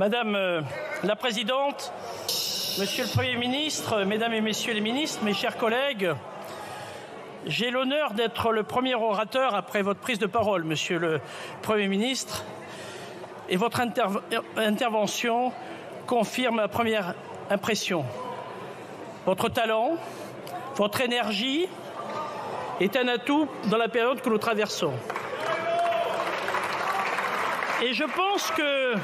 Madame la Présidente, Monsieur le Premier ministre, Mesdames et Messieurs les ministres, mes chers collègues, j'ai l'honneur d'être le premier orateur après votre prise de parole, Monsieur le Premier ministre, et votre intervention confirme ma première impression. Votre talent, votre énergie est un atout dans la période que nous traversons. Et je pense que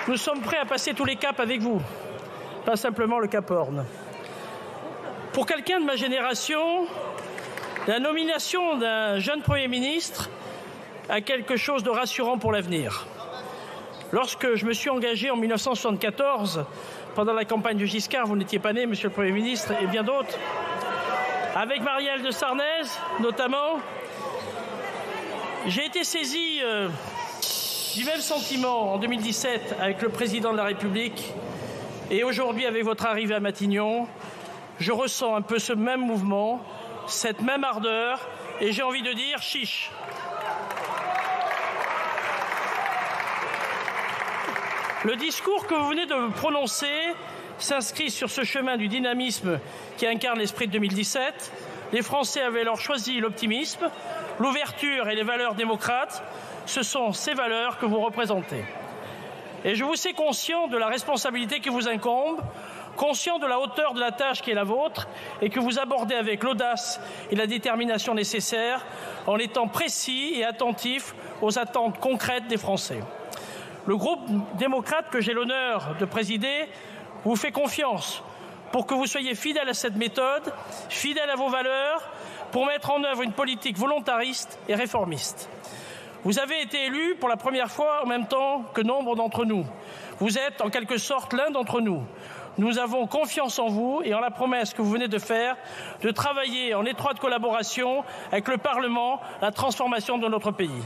nous sommes prêts à passer tous les caps avec vous, pas simplement le Cap Horn. Pour quelqu'un de ma génération, la nomination d'un jeune Premier ministre a quelque chose de rassurant pour l'avenir. Lorsque je me suis engagé en 1974, pendant la campagne de Giscard, vous n'étiez pas né, Monsieur le Premier ministre, et bien d'autres, avec Marielle de Sarnez notamment, j'ai été saisi du même sentiment en 2017 avec le Président de la République et aujourd'hui avec votre arrivée à Matignon. Je ressens un peu ce même mouvement, cette même ardeur et j'ai envie de dire chiche. Le discours que vous venez de prononcer s'inscrit sur ce chemin du dynamisme qui incarne l'esprit de 2017. Les Français avaient alors choisi l'optimisme, l'ouverture et les valeurs démocrates. Ce sont ces valeurs que vous représentez. Et je vous sais conscient de la responsabilité qui vous incombe, conscient de la hauteur de la tâche qui est la vôtre et que vous abordez avec l'audace et la détermination nécessaires en étant précis et attentif aux attentes concrètes des Français. Le groupe démocrate que j'ai l'honneur de présider vous fait confiance pour que vous soyez fidèle à cette méthode, fidèle à vos valeurs, pour mettre en œuvre une politique volontariste et réformiste. Vous avez été élu pour la première fois en même temps que nombre d'entre nous. Vous êtes en quelque sorte l'un d'entre nous. Nous avons confiance en vous et en la promesse que vous venez de faire de travailler en étroite collaboration avec le Parlement à la transformation de notre pays.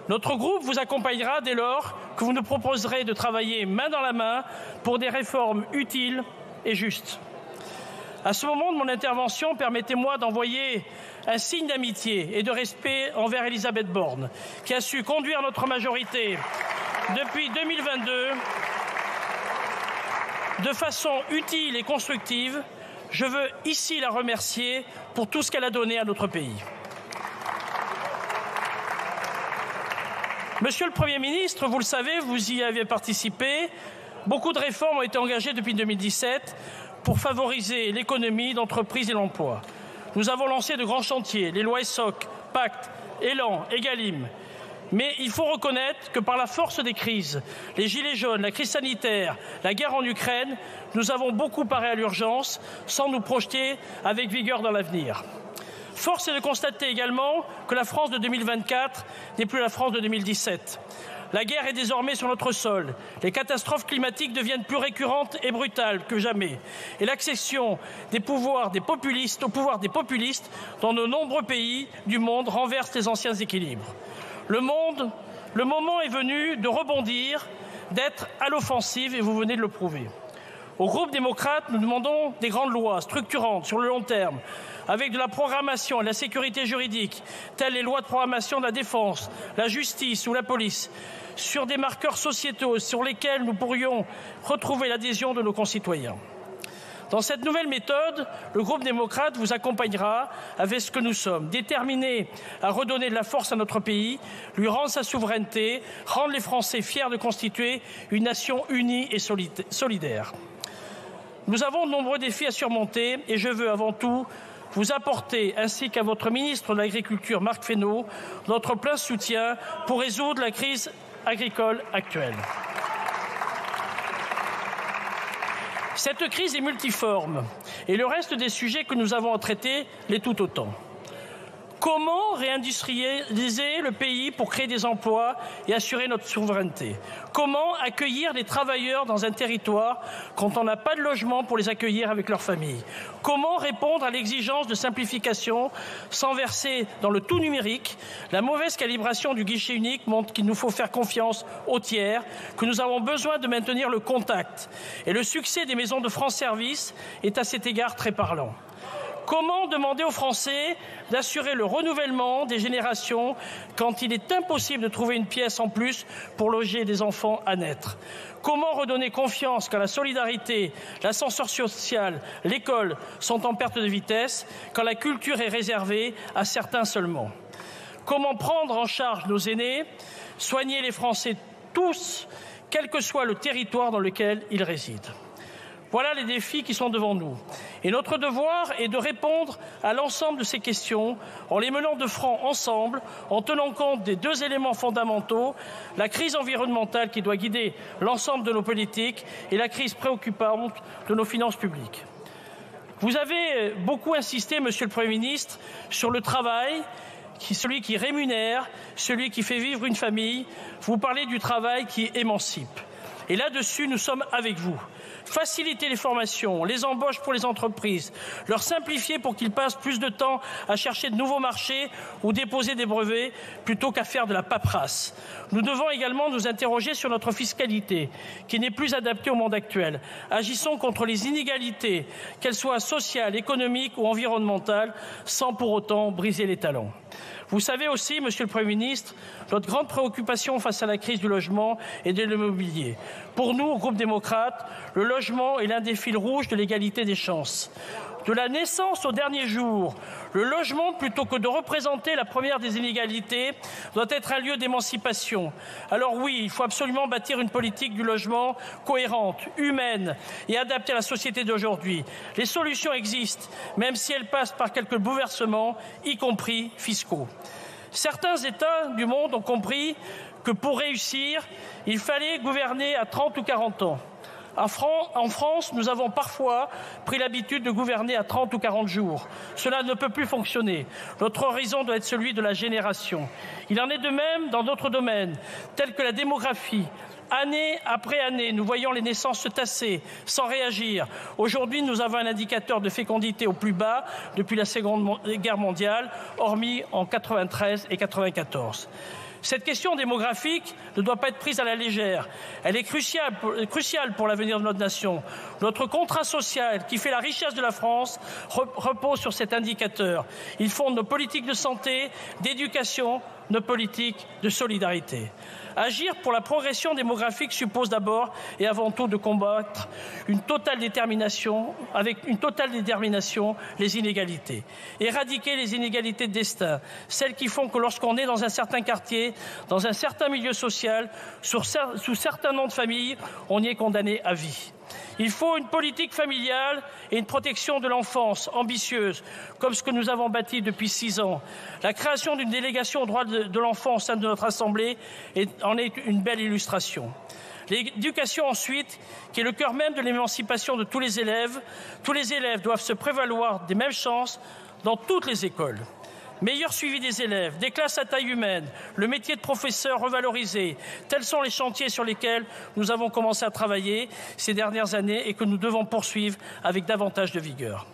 Notre groupe vous accompagnera dès lors que vous nous proposerez de travailler main dans la main pour des réformes utiles et justes. À ce moment de mon intervention, permettez-moi d'envoyer un signe d'amitié et de respect envers Elisabeth Borne, qui a su conduire notre majorité depuis 2022 de façon utile et constructive. Je veux ici la remercier pour tout ce qu'elle a donné à notre pays. Monsieur le Premier ministre, vous le savez, vous y avez participé. Beaucoup de réformes ont été engagées depuis 2017 pour favoriser l'économie, l'entreprise et l'emploi. Nous avons lancé de grands chantiers, les lois ESSOC, Pacte, Élan, Egalim. Mais il faut reconnaître que par la force des crises, les gilets jaunes, la crise sanitaire, la guerre en Ukraine, nous avons beaucoup paré à l'urgence sans nous projeter avec vigueur dans l'avenir. Force est de constater également que la France de 2024 n'est plus la France de 2017. La guerre est désormais sur notre sol. Les catastrophes climatiques deviennent plus récurrentes et brutales que jamais. Et l'accession des pouvoirs des populistes au pouvoir des populistes dans de nombreux pays du monde renverse les anciens équilibres. Le moment est venu de rebondir, d'être à l'offensive et vous venez de le prouver. Au groupe démocrate, nous demandons des grandes lois structurantes sur le long terme, avec de la programmation et de la sécurité juridique, telles les lois de programmation de la défense, la justice ou la police, sur des marqueurs sociétaux sur lesquels nous pourrions retrouver l'adhésion de nos concitoyens. Dans cette nouvelle méthode, le groupe démocrate vous accompagnera avec ce que nous sommes, déterminés à redonner de la force à notre pays, lui rendre sa souveraineté, rendre les Français fiers de constituer une nation unie et solidaire. Nous avons de nombreux défis à surmonter et je veux avant tout vous apporter, ainsi qu'à votre ministre de l'Agriculture, Marc Fesneau, notre plein soutien pour résoudre la crise agricole actuelle. Cette crise est multiforme et le reste des sujets que nous avons à traiter l'est tout autant. Comment réindustrialiser le pays pour créer des emplois et assurer notre souveraineté? Comment accueillir des travailleurs dans un territoire quand on n'a pas de logement pour les accueillir avec leurs familles? Comment répondre à l'exigence de simplification sans verser dans le tout numérique? La mauvaise calibration du guichet unique montre qu'il nous faut faire confiance aux tiers, que nous avons besoin de maintenir le contact. Et le succès des maisons de France Service est à cet égard très parlant. Comment demander aux Français d'assurer le renouvellement des générations quand il est impossible de trouver une pièce en plus pour loger des enfants à naître? Comment redonner confiance quand la solidarité, l'ascenseur social, l'école sont en perte de vitesse, quand la culture est réservée à certains seulement? Comment prendre en charge nos aînés, soigner les Français tous, quel que soit le territoire dans lequel ils résident? Voilà les défis qui sont devant nous. Et notre devoir est de répondre à l'ensemble de ces questions en les menant de front ensemble, en tenant compte des deux éléments fondamentaux, la crise environnementale qui doit guider l'ensemble de nos politiques et la crise préoccupante de nos finances publiques. Vous avez beaucoup insisté, Monsieur le Premier ministre, sur le travail, celui qui rémunère, celui qui fait vivre une famille. Vous parlez du travail qui émancipe. Et là-dessus, nous sommes avec vous. Faciliter les formations, les embauches pour les entreprises, leur simplifier pour qu'ils passent plus de temps à chercher de nouveaux marchés ou déposer des brevets plutôt qu'à faire de la paperasse. Nous devons également nous interroger sur notre fiscalité, qui n'est plus adaptée au monde actuel. Agissons contre les inégalités, qu'elles soient sociales, économiques ou environnementales, sans pour autant briser les talons. Vous savez aussi, Monsieur le Premier ministre, notre grande préoccupation face à la crise du logement et de l'immobilier. Pour nous, au groupe démocrate, le logement est l'un des fils rouges de l'égalité des chances. De la naissance au dernier jour, le logement, plutôt que de représenter la première des inégalités, doit être un lieu d'émancipation. Alors oui, il faut absolument bâtir une politique du logement cohérente, humaine et adaptée à la société d'aujourd'hui. Les solutions existent, même si elles passent par quelques bouleversements, y compris fiscaux. Certains États du monde ont compris que pour réussir, il fallait gouverner à 30 ou 40 ans. En France, nous avons parfois pris l'habitude de gouverner à 30 ou 40 jours. Cela ne peut plus fonctionner. Notre horizon doit être celui de la génération. Il en est de même dans d'autres domaines, tels que la démographie. Année après année, nous voyons les naissances se tasser sans réagir. Aujourd'hui, nous avons un indicateur de fécondité au plus bas depuis la Seconde Guerre mondiale, hormis en 93 et 94. Cette question démographique ne doit pas être prise à la légère. Elle est cruciale pour l'avenir de notre nation. Notre contrat social, qui fait la richesse de la France, repose sur cet indicateur. Il fonde nos politiques de santé, d'éducation, nos politiques de solidarité. Agir pour la progression démographique suppose d'abord et avant tout de combattre avec une totale détermination les inégalités. Éradiquer les inégalités de destin, celles qui font que lorsqu'on est dans un certain quartier, dans un certain milieu social, sous certains noms de famille, on y est condamné à vie. Il faut une politique familiale et une protection de l'enfance ambitieuse, comme ce que nous avons bâti depuis 6 ans. La création d'une délégation aux droits de l'enfant au sein de notre Assemblée en est une belle illustration. L'éducation ensuite, qui est le cœur même de l'émancipation de tous les élèves. Tous les élèves doivent se prévaloir des mêmes chances dans toutes les écoles. Meilleur suivi des élèves, des classes à taille humaine, le métier de professeur revalorisé, tels sont les chantiers sur lesquels nous avons commencé à travailler ces dernières années et que nous devons poursuivre avec davantage de vigueur.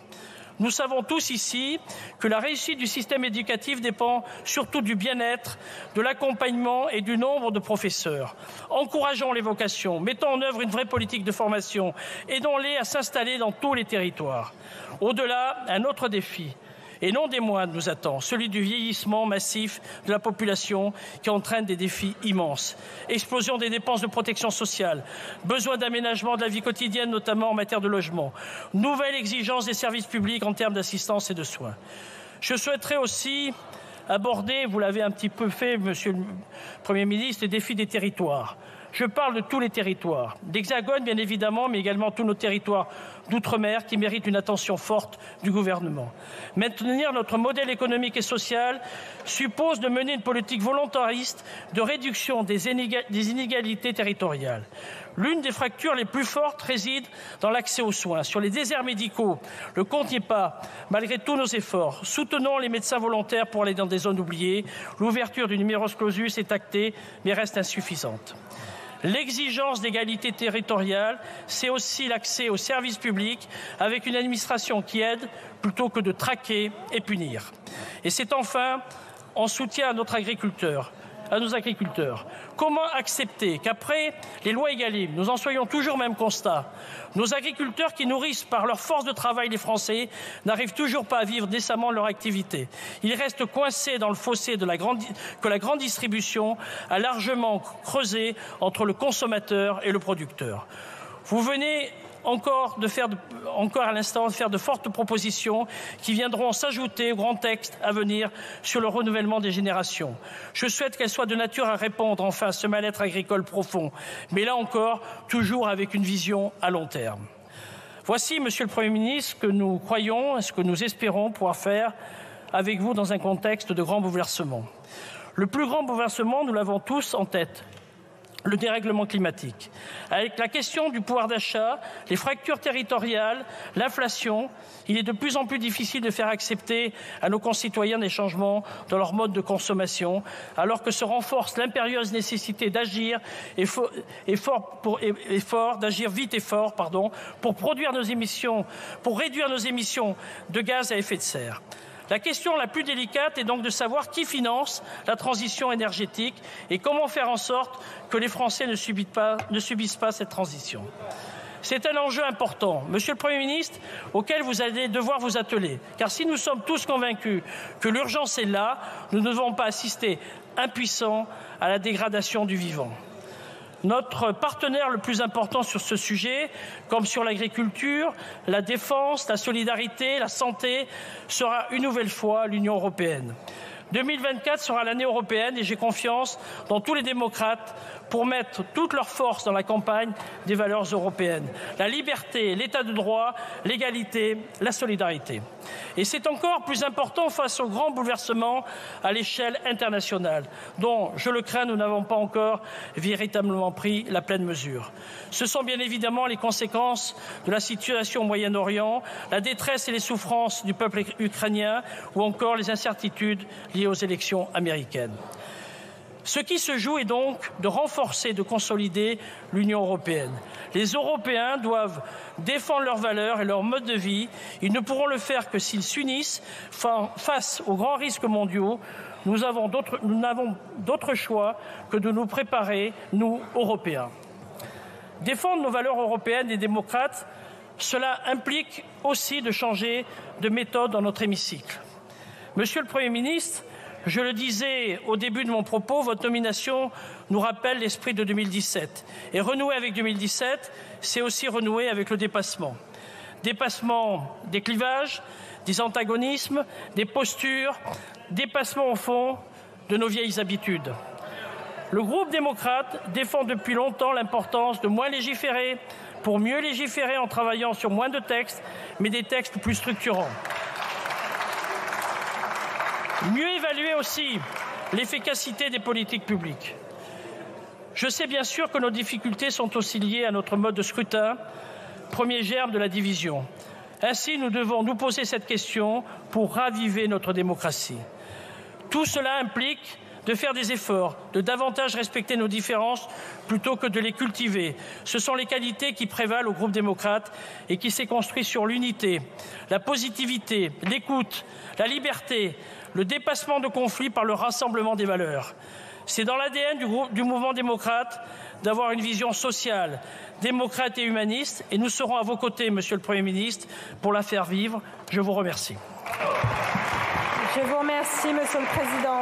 Nous savons tous ici que la réussite du système éducatif dépend surtout du bien-être, de l'accompagnement et du nombre de professeurs. Encourageons les vocations, mettons en œuvre une vraie politique de formation, aidons-les à s'installer dans tous les territoires. Au-delà, un autre défi, et non des moindres, nous attend, celui du vieillissement massif de la population qui entraîne des défis immenses. Explosion des dépenses de protection sociale, besoin d'aménagement de la vie quotidienne, notamment en matière de logement, nouvelle exigence des services publics en termes d'assistance et de soins. Je souhaiterais aussi aborder, vous l'avez un petit peu fait, Monsieur le Premier ministre, les défis des territoires. Je parle de tous les territoires, d'Hexagone bien évidemment, mais également tous nos territoires d'outre-mer qui méritent une attention forte du gouvernement. Maintenir notre modèle économique et social suppose de mener une politique volontariste de réduction des inégalités territoriales. L'une des fractures les plus fortes réside dans l'accès aux soins. Sur les déserts médicaux, le compte n'y est pas, malgré tous nos efforts. Soutenons les médecins volontaires pour aller dans des zones oubliées. L'ouverture du numerus clausus est actée, mais reste insuffisante. L'exigence d'égalité territoriale, c'est aussi l'accès aux services publics avec une administration qui aide plutôt que de traquer et punir. Et c'est enfin en soutien à notre agriculteur, à nos agriculteurs. Comment accepter qu'après les lois Egalim, nous en soyons toujours au même constat? Nos agriculteurs qui nourrissent par leur force de travail les Français n'arrivent toujours pas à vivre décemment de leur activité. Ils restent coincés dans le fossé que la grande distribution a largement creusé entre le consommateur et le producteur. Vous venez encore à l'instant de faire de fortes propositions qui viendront s'ajouter aux grands textes à venir sur le renouvellement des générations. Je souhaite qu'elles soient de nature à répondre enfin à ce mal-être agricole profond, mais là encore, toujours avec une vision à long terme. Voici, Monsieur le Premier ministre, ce que nous croyons et ce que nous espérons pouvoir faire avec vous dans un contexte de grand bouleversement. Le plus grand bouleversement, nous l'avons tous en tête, le dérèglement climatique. Avec la question du pouvoir d'achat, les fractures territoriales, l'inflation, il est de plus en plus difficile de faire accepter à nos concitoyens des changements dans leur mode de consommation, alors que se renforce l'impérieuse nécessité d'agir d'agir vite et fort, pour réduire nos émissions de gaz à effet de serre. La question la plus délicate est donc de savoir qui finance la transition énergétique et comment faire en sorte que les Français ne subissent pas cette transition. C'est un enjeu important, Monsieur le Premier ministre, auquel vous allez devoir vous atteler. Car si nous sommes tous convaincus que l'urgence est là, nous ne devons pas assister impuissants à la dégradation du vivant. Notre partenaire le plus important sur ce sujet, comme sur l'agriculture, la défense, la solidarité, la santé, sera une nouvelle fois l'Union européenne. 2024 sera l'année européenne et j'ai confiance dans tous les démocrates pour mettre toute leur force dans la campagne des valeurs européennes. La liberté, l'état de droit, l'égalité, la solidarité. Et c'est encore plus important face aux grands bouleversements à l'échelle internationale, dont, je le crains, nous n'avons pas encore véritablement pris la pleine mesure. Ce sont bien évidemment les conséquences de la situation au Moyen-Orient, la détresse et les souffrances du peuple ukrainien ou encore les incertitudes liées aux élections américaines. Ce qui se joue est donc de renforcer, de consolider l'Union européenne. Les Européens doivent défendre leurs valeurs et leur mode de vie. Ils ne pourront le faire que s'ils s'unissent face aux grands risques mondiaux. Nous n'avons d'autre choix que de nous préparer, nous, Européens. Défendre nos valeurs européennes et démocrates, cela implique aussi de changer de méthode dans notre hémicycle. Monsieur le Premier ministre, je le disais au début de mon propos, votre nomination nous rappelle l'esprit de 2017. Et renouer avec 2017, c'est aussi renouer avec le dépassement. Dépassement des clivages, des antagonismes, des postures, dépassement au fond de nos vieilles habitudes. Le groupe démocrate défend depuis longtemps l'importance de moins légiférer, pour mieux légiférer en travaillant sur moins de textes, mais des textes plus structurants. Mieux évaluer aussi l'efficacité des politiques publiques. Je sais bien sûr que nos difficultés sont aussi liées à notre mode de scrutin, premier germe de la division. Ainsi, nous devons nous poser cette question pour raviver notre démocratie. Tout cela implique de faire des efforts, de davantage respecter nos différences plutôt que de les cultiver. Ce sont les qualités qui prévalent au groupe démocrate et qui s'est construit sur l'unité, la positivité, l'écoute, la liberté, le dépassement de conflits par le rassemblement des valeurs. C'est dans l'ADN du mouvement démocrate d'avoir une vision sociale, démocrate et humaniste, et nous serons à vos côtés, Monsieur le Premier ministre, pour la faire vivre. Je vous remercie. Je vous remercie, Monsieur le Président.